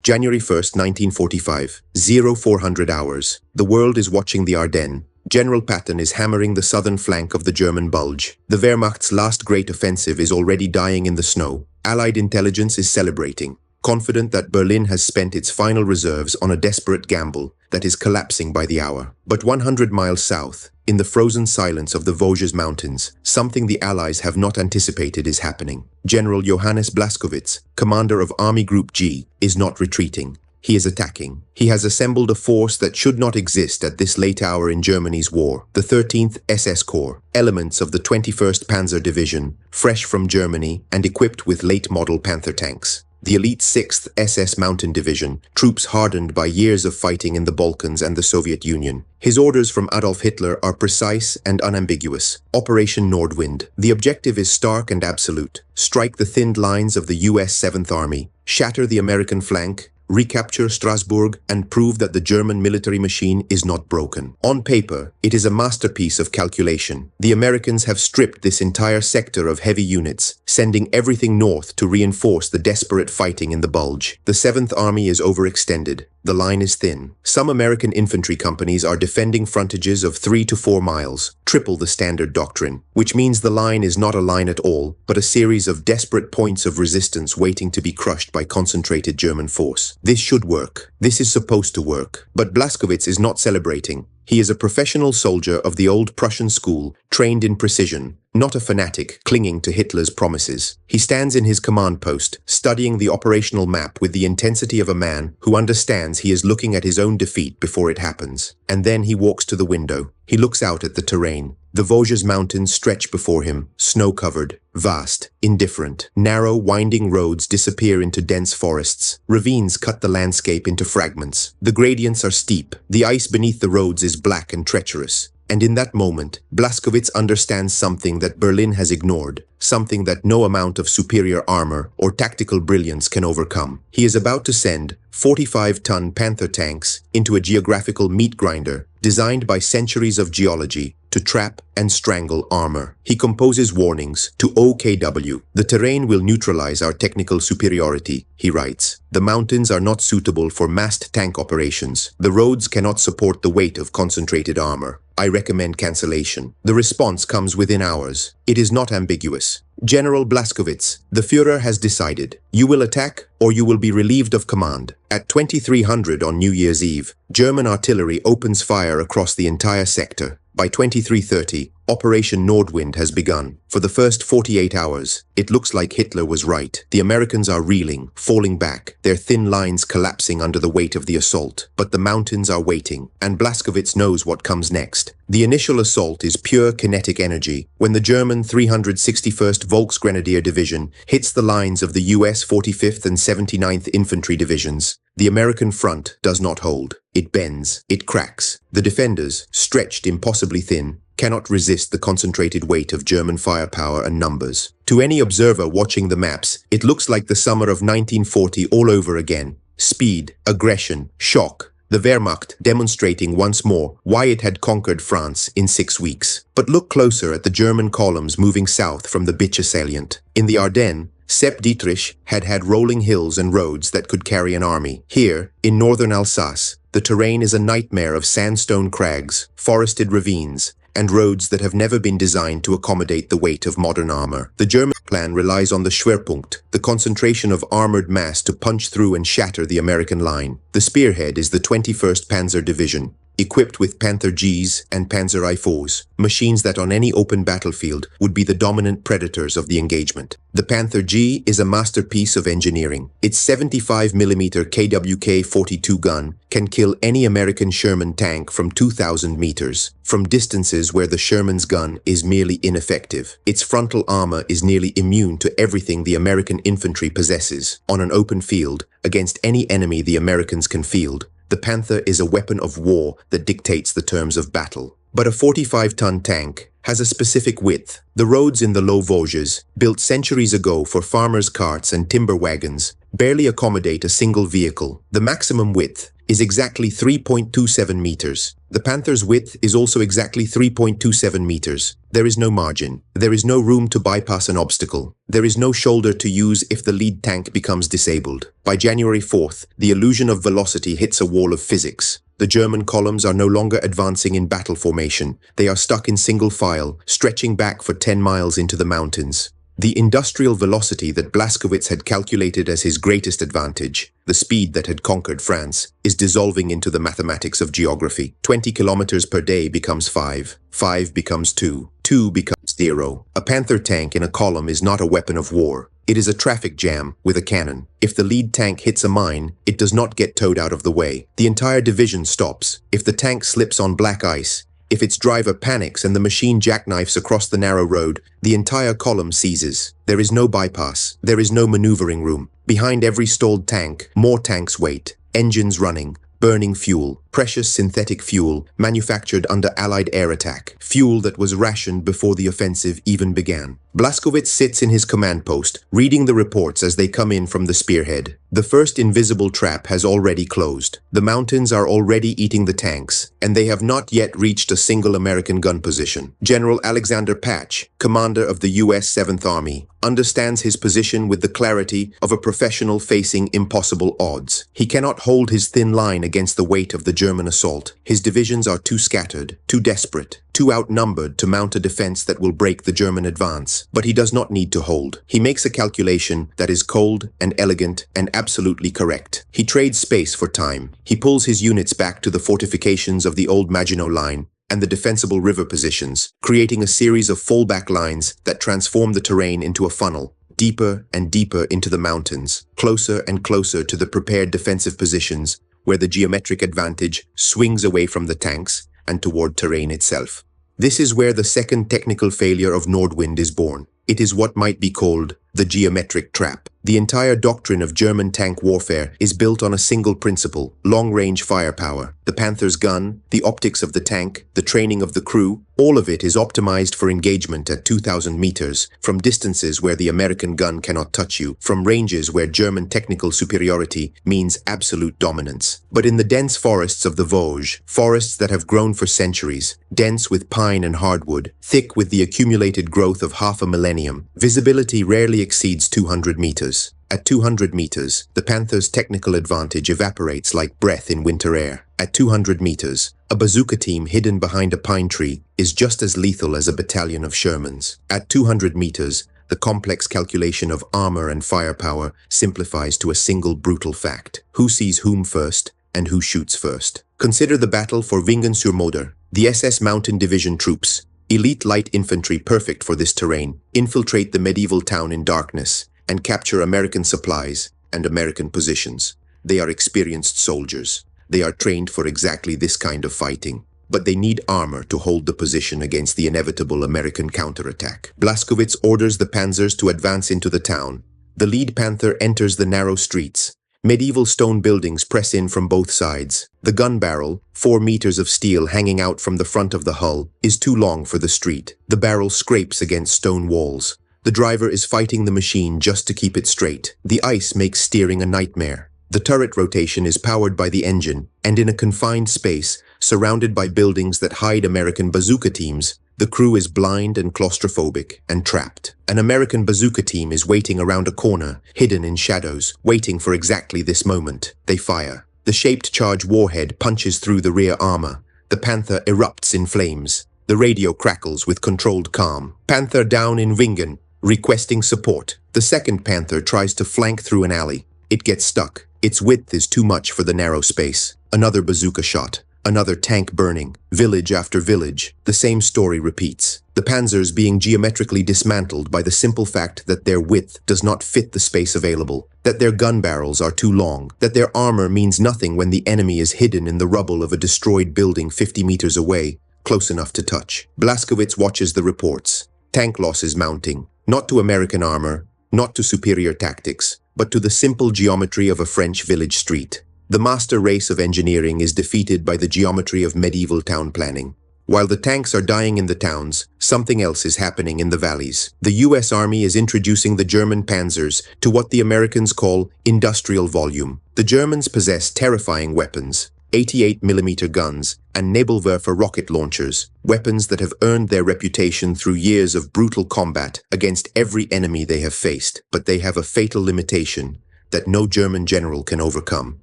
January 1st, 1945, 0400 hours. The world is watching the Ardennes. General Patton is hammering the southern flank of the German Bulge. The Wehrmacht's last great offensive is already dying in the snow. Allied intelligence is celebrating, confident that Berlin has spent its final reserves on a desperate gamble that is collapsing by the hour. But 100 miles south, in the frozen silence of the Vosges Mountains, something the Allies have not anticipated is happening. General Johannes Blaskowitz, commander of Army Group G, is not retreating. He is attacking. He has assembled a force that should not exist at this late hour in Germany's war. The 13th SS Corps, elements of the 21st Panzer Division, fresh from Germany and equipped with late-model Panther tanks. The elite 6th SS Mountain Division, troops hardened by years of fighting in the Balkans and the Soviet Union. His orders from Adolf Hitler are precise and unambiguous. Operation Nordwind. The objective is stark and absolute. Strike the thinned lines of the US 7th Army, shatter the American flank, recapture Strasbourg, and prove that the German military machine is not broken. On paper, it is a masterpiece of calculation. The Americans have stripped this entire sector of heavy units, sending everything north to reinforce the desperate fighting in the Bulge. The 7th Army is overextended. The line is thin. Some American infantry companies are defending frontages of 3 to 4 miles, triple the standard doctrine, which means the line is not a line at all, but a series of desperate points of resistance waiting to be crushed by concentrated German force. This should work. This is supposed to work. But Blaskowitz is not celebrating. He is a professional soldier of the old Prussian school, trained in precision, not a fanatic clinging to Hitler's promises. He stands in his command post, studying the operational map with the intensity of a man who understands he is looking at his own defeat before it happens. And then he walks to the window. He looks out at the terrain. The Vosges Mountains stretch before him, snow-covered, vast, indifferent. Narrow, winding roads disappear into dense forests. Ravines cut the landscape into fragments. The gradients are steep. The ice beneath the roads is black and treacherous. And in that moment, Blaskowitz understands something that Berlin has ignored, something that no amount of superior armor or tactical brilliance can overcome. He is about to send 45-ton Panther tanks into a geographical meat grinder designed by centuries of geology to trap and strangle armor. He composes warnings to OKW. The terrain will neutralize our technical superiority, he writes. The mountains are not suitable for massed tank operations. The roads cannot support the weight of concentrated armor. I recommend cancellation. The response comes within hours. It is not ambiguous. General Blaskowitz, the Führer has decided. You will attack or you will be relieved of command. At 2300 on New Year's Eve, German artillery opens fire across the entire sector. By 2330, Operation Nordwind has begun. For the first 48 hours, it looks like Hitler was right. The Americans are reeling, falling back, their thin lines collapsing under the weight of the assault. But the mountains are waiting, and Blaskowitz knows what comes next. The initial assault is pure kinetic energy. When the German 361st Volksgrenadier Division hits the lines of the US 45th and 79th Infantry Divisions, the American front does not hold. It bends, it cracks. The defenders, stretched impossibly thin, cannot resist the concentrated weight of German firepower and numbers. To any observer watching the maps, it looks like the summer of 1940 all over again. Speed, aggression, shock. The Wehrmacht demonstrating once more why it had conquered France in 6 weeks. But look closer at the German columns moving south from the Bitche salient. In the Ardennes, Sepp Dietrich had rolling hills and roads that could carry an army. Here, in northern Alsace, the terrain is a nightmare of sandstone crags, forested ravines, and roads that have never been designed to accommodate the weight of modern armor. The German plan relies on the Schwerpunkt, the concentration of armored mass to punch through and shatter the American line. The spearhead is the 21st Panzer Division, equipped with Panther Gs and Panzer I-4s, machines that on any open battlefield would be the dominant predators of the engagement. The Panther G is a masterpiece of engineering. Its 75mm KWK-42 gun can kill any American Sherman tank from 2,000 meters, from distances where the Sherman's gun is merely ineffective. Its frontal armor is nearly immune to everything the American infantry possesses. On an open field, against any enemy the Americans can field, the Panther is a weapon of war that dictates the terms of battle. But a 45-ton tank has a specific width. The roads in the Low Vosges, built centuries ago for farmers' carts and timber wagons, barely accommodate a single vehicle. The maximum width is exactly 3.27 meters. The Panther's width is also exactly 3.27 meters. There is no margin. There is no room to bypass an obstacle. There is no shoulder to use if the lead tank becomes disabled. By January 4th, the illusion of velocity hits a wall of physics. The German columns are no longer advancing in battle formation. They are stuck in single file, stretching back for 10 miles into the mountains. The industrial velocity that Blaskowitz had calculated as his greatest advantage, the speed that had conquered France, is dissolving into the mathematics of geography. 20 kilometers per day becomes 5. 5 becomes 2. 2 becomes 0. A Panther tank in a column is not a weapon of war. It is a traffic jam with a cannon. If the lead tank hits a mine, it does not get towed out of the way. The entire division stops. If the tank slips on black ice, if its driver panics and the machine jackknifes across the narrow road, the entire column seizes. There is no bypass. There is no maneuvering room. Behind every stalled tank, more tanks wait. Engines running, burning fuel, precious synthetic fuel manufactured under Allied air attack, fuel that was rationed before the offensive even began. Blaskowitz sits in his command post, reading the reports as they come in from the spearhead. The first invisible trap has already closed. The mountains are already eating the tanks, and they have not yet reached a single American gun position. General Alexander Patch, commander of the U.S. 7th Army, understands his position with the clarity of a professional facing impossible odds. He cannot hold his thin line against the weight of the German assault. His divisions are too scattered, too desperate, too outnumbered to mount a defense that will break the German advance. But he does not need to hold. He makes a calculation that is cold and elegant and absolutely correct. He trades space for time. He pulls his units back to the fortifications of the old Maginot Line and the defensible river positions, creating a series of fallback lines that transform the terrain into a funnel, deeper and deeper into the mountains, closer and closer to the prepared defensive positions, where the geometric advantage swings away from the tanks and toward terrain itself. This is where the second technical failure of Nordwind is born. It is what might be called the geometric trap. The entire doctrine of German tank warfare is built on a single principle: long-range firepower. The Panther's gun, the optics of the tank, the training of the crew, all of it is optimized for engagement at 2,000 meters, from distances where the American gun cannot touch you, from ranges where German technical superiority means absolute dominance. But in the dense forests of the Vosges, forests that have grown for centuries, dense with pine and hardwood, thick with the accumulated growth of half a millennium, visibility rarely exceeds 200 meters. At 200 meters, the Panther's technical advantage evaporates like breath in winter air. At 200 meters, a bazooka team hidden behind a pine tree is just as lethal as a battalion of Shermans. At 200 meters, the complex calculation of armor and firepower simplifies to a single brutal fact: who sees whom first and who shoots first. Consider the battle for Vingen-sur-Moder. The SS Mountain Division troops, elite light infantry perfect for this terrain, infiltrate the medieval town in darkness and capture American supplies and American positions. They are experienced soldiers. They are trained for exactly this kind of fighting. But they need armor to hold the position against the inevitable American counterattack. Blaskowitz orders the panzers to advance into the town. The lead Panther enters the narrow streets. Medieval stone buildings press in from both sides. The gun barrel, 4 meters of steel hanging out from the front of the hull, is too long for the street. The barrel scrapes against stone walls. The driver is fighting the machine just to keep it straight. The ice makes steering a nightmare. The turret rotation is powered by the engine, and in a confined space, surrounded by buildings that hide American bazooka teams, the crew is blind and claustrophobic and trapped. An American bazooka team is waiting around a corner, hidden in shadows, waiting for exactly this moment. They fire. The shaped charge warhead punches through the rear armor. The Panther erupts in flames. The radio crackles with controlled calm. Panther down in Vingen, requesting support. The second Panther tries to flank through an alley. It gets stuck. Its width is too much for the narrow space. Another bazooka shot. Another tank burning. Village after village. The same story repeats. The panzers being geometrically dismantled by the simple fact that their width does not fit the space available, that their gun barrels are too long, that their armor means nothing when the enemy is hidden in the rubble of a destroyed building 50 meters away, close enough to touch. Blaskowitz watches the reports. Tank losses mounting. Not to American armor, not to superior tactics, but to the simple geometry of a French village street. The master race of engineering is defeated by the geometry of medieval town planning. While the tanks are dying in the towns, something else is happening in the valleys. The US Army is introducing the German panzers to what the Americans call industrial volume. The Germans possess terrifying weapons, 88mm guns, and Nebelwerfer rocket launchers, weapons that have earned their reputation through years of brutal combat against every enemy they have faced. But they have a fatal limitation that no German general can overcome.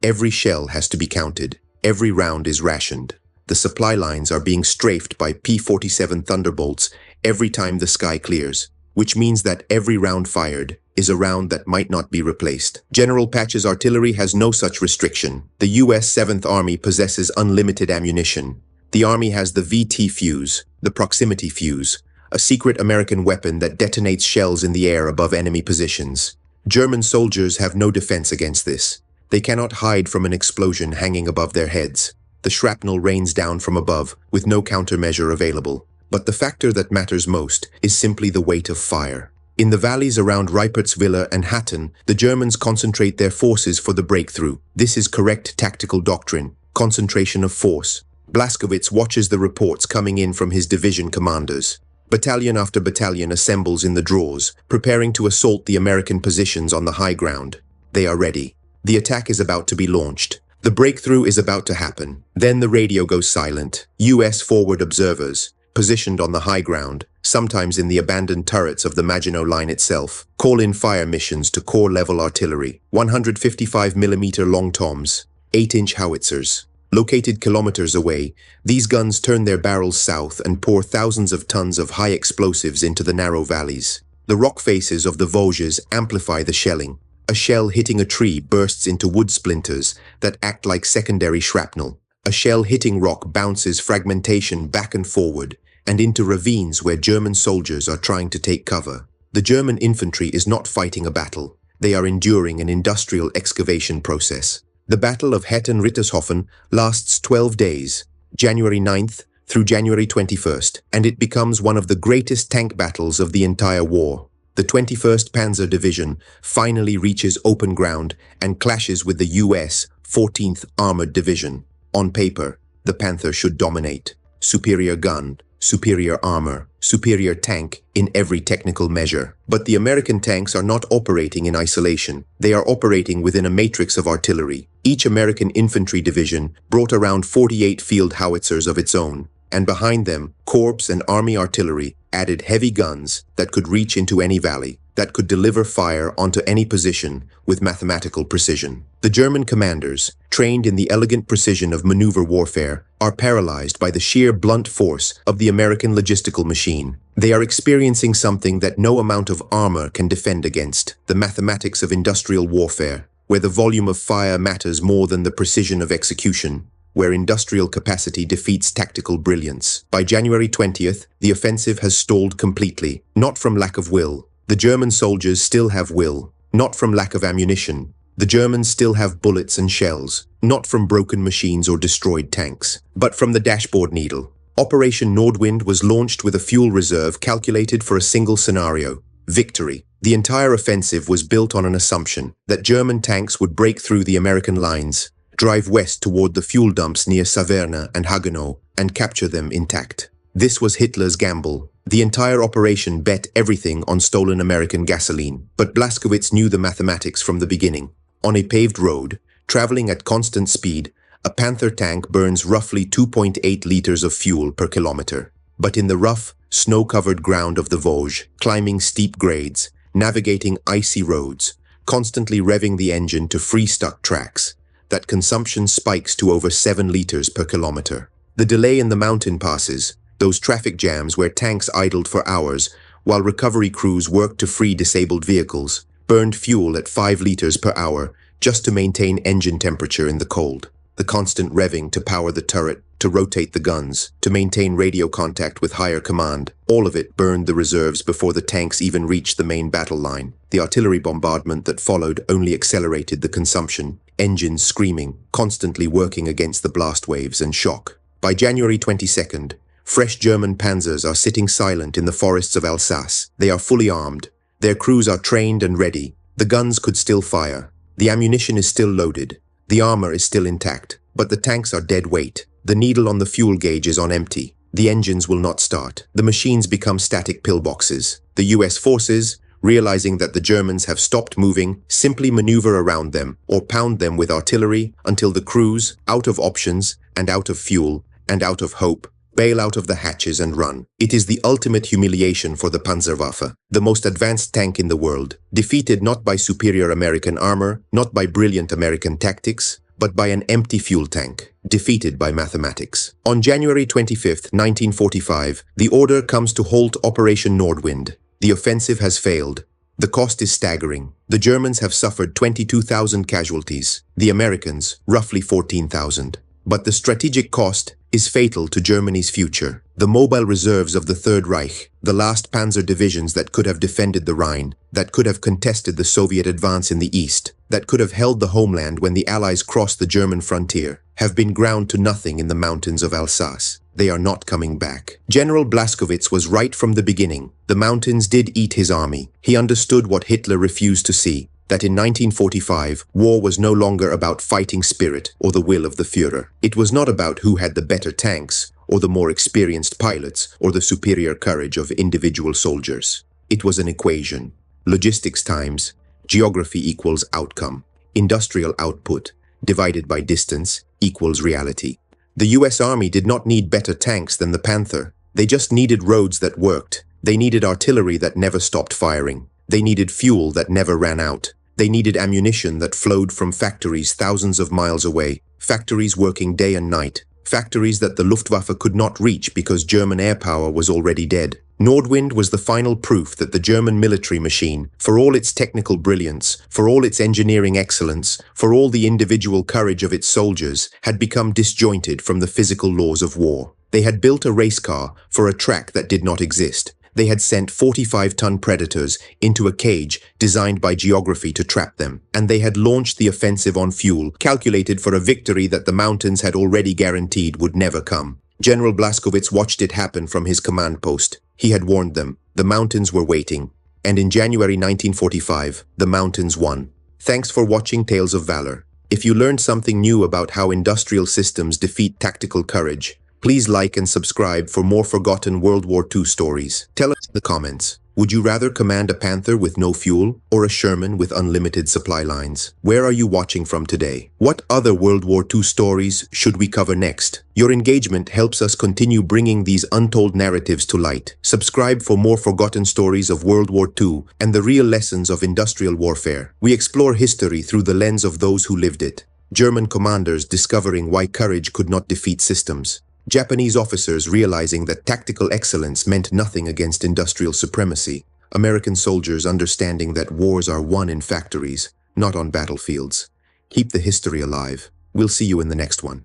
Every shell has to be counted. Every round is rationed. The supply lines are being strafed by P-47 Thunderbolts every time the sky clears, which means that every round fired is a round that might not be replaced. General Patch's artillery has no such restriction. The US 7th Army possesses unlimited ammunition. The Army has the VT fuse, the proximity fuse, a secret American weapon that detonates shells in the air above enemy positions. German soldiers have no defense against this. They cannot hide from an explosion hanging above their heads. The shrapnel rains down from above, with no countermeasure available. But the factor that matters most is simply the weight of fire. In the valleys around Reipertswiller and Hatton, the Germans concentrate their forces for the breakthrough. This is correct tactical doctrine, concentration of force. Blaskowitz watches the reports coming in from his division commanders. Battalion after battalion assembles in the draws, preparing to assault the American positions on the high ground. They are ready. The attack is about to be launched. The breakthrough is about to happen. Then the radio goes silent. US forward observers, positioned on the high ground, sometimes in the abandoned turrets of the Maginot Line itself, call in fire missions to corps-level artillery, 155mm long toms, 8-inch howitzers. Located kilometers away, these guns turn their barrels south and pour thousands of tons of high explosives into the narrow valleys. The rock faces of the Vosges amplify the shelling. A shell hitting a tree bursts into wood splinters that act like secondary shrapnel. A shell hitting rock bounces fragmentation back and forward and into ravines where German soldiers are trying to take cover. The German infantry is not fighting a battle. They are enduring an industrial excavation process. The Battle of Hetten-Rittershofen lasts 12 days, January 9th through January 21st, and it becomes one of the greatest tank battles of the entire war. The 21st Panzer Division finally reaches open ground and clashes with the US 14th Armored Division. On paper, the Panther should dominate. Superior gun, superior armor, superior tank in every technical measure. But the American tanks are not operating in isolation. They are operating within a matrix of artillery. Each American infantry division brought around 48 field howitzers of its own, and behind them, corps and army artillery added heavy guns that could reach into any valley, that could deliver fire onto any position with mathematical precision. The German commanders, trained in the elegant precision of maneuver warfare, are paralyzed by the sheer blunt force of the American logistical machine. They are experiencing something that no amount of armor can defend against, the mathematics of industrial warfare, where the volume of fire matters more than the precision of execution, where industrial capacity defeats tactical brilliance. By January 20th, the offensive has stalled completely, not from lack of will. The German soldiers still have will, not from lack of ammunition. The Germans still have bullets and shells, not from broken machines or destroyed tanks, but from the dashboard needle. Operation Nordwind was launched with a fuel reserve calculated for a single scenario: victory. The entire offensive was built on an assumption that German tanks would break through the American lines, drive west toward the fuel dumps near Saverne and Haguenau, and capture them intact. This was Hitler's gamble. The entire operation bet everything on stolen American gasoline. But Blaskowitz knew the mathematics from the beginning. On a paved road, traveling at constant speed, a Panther tank burns roughly 2.8 liters of fuel per kilometer. But in the rough, snow-covered ground of the Vosges, climbing steep grades, navigating icy roads, constantly revving the engine to free stuck tracks, that consumption spikes to over 7 liters per kilometer. The delay in the mountain passes, those traffic jams where tanks idled for hours while recovery crews worked to free disabled vehicles, burned fuel at 5 liters per hour just to maintain engine temperature in the cold. The constant revving to power the turret, to rotate the guns, to maintain radio contact with higher command, all of it burned the reserves before the tanks even reached the main battle line. The artillery bombardment that followed only accelerated the consumption, engines screaming, constantly working against the blast waves and shock. By January 22nd, fresh German panzers are sitting silent in the forests of Alsace. They are fully armed. Their crews are trained and ready. The guns could still fire. The ammunition is still loaded. The armor is still intact. But the tanks are dead weight. The needle on the fuel gauge is on empty. The engines will not start. The machines become static pillboxes. The US forces, realizing that the Germans have stopped moving, simply maneuver around them or pound them with artillery until the crews, out of options and out of fuel and out of hope, bail out of the hatches and run. It is the ultimate humiliation for the Panzerwaffe, the most advanced tank in the world, defeated not by superior American armor, not by brilliant American tactics, but by an empty fuel tank, defeated by mathematics. On January 25, 1945, the order comes to halt Operation Nordwind. The offensive has failed. The cost is staggering. The Germans have suffered 22,000 casualties, the Americans roughly 14,000. But the strategic cost is fatal to Germany's future. The mobile reserves of the Third Reich, the last panzer divisions that could have defended the Rhine, that could have contested the Soviet advance in the east, that could have held the homeland when the Allies crossed the German frontier, have been ground to nothing in the mountains of Alsace. They are not coming back. General Blaskowitz was right from the beginning. The mountains did eat his army. He understood what Hitler refused to see, that in 1945, war was no longer about fighting spirit or the will of the Führer. It was not about who had the better tanks, or the more experienced pilots, or the superior courage of individual soldiers. It was an equation. Logistics times geography equals outcome. Industrial output divided by distance equals reality. The US Army did not need better tanks than the Panther. They just needed roads that worked. They needed artillery that never stopped firing. They needed fuel that never ran out. They needed ammunition that flowed from factories thousands of miles away, factories working day and night, factories that the Luftwaffe could not reach because German air power was already dead. Nordwind was the final proof that the German military machine, for all its technical brilliance, for all its engineering excellence, for all the individual courage of its soldiers, had become disjointed from the physical laws of war. They had built a race car for a track that did not exist. They had sent 45-ton predators into a cage designed by geography to trap them, and they had launched the offensive on fuel, calculated for a victory that the mountains had already guaranteed would never come. General Blaskowitz watched it happen from his command post. He had warned them. The mountains were waiting. And in January 1945, the mountains won. Thanks for watching Tales of Valor. If you learned something new about how industrial systems defeat tactical courage, please like and subscribe for more forgotten World War II stories. Tell us in the comments, would you rather command a Panther with no fuel or a Sherman with unlimited supply lines? Where are you watching from today? What other World War II stories should we cover next? Your engagement helps us continue bringing these untold narratives to light. Subscribe for more forgotten stories of World War II and the real lessons of industrial warfare. We explore history through the lens of those who lived it. German commanders discovering why courage could not defeat systems. Japanese officers realizing that tactical excellence meant nothing against industrial supremacy. American soldiers understanding that wars are won in factories, not on battlefields. Keep the history alive. We'll see you in the next one.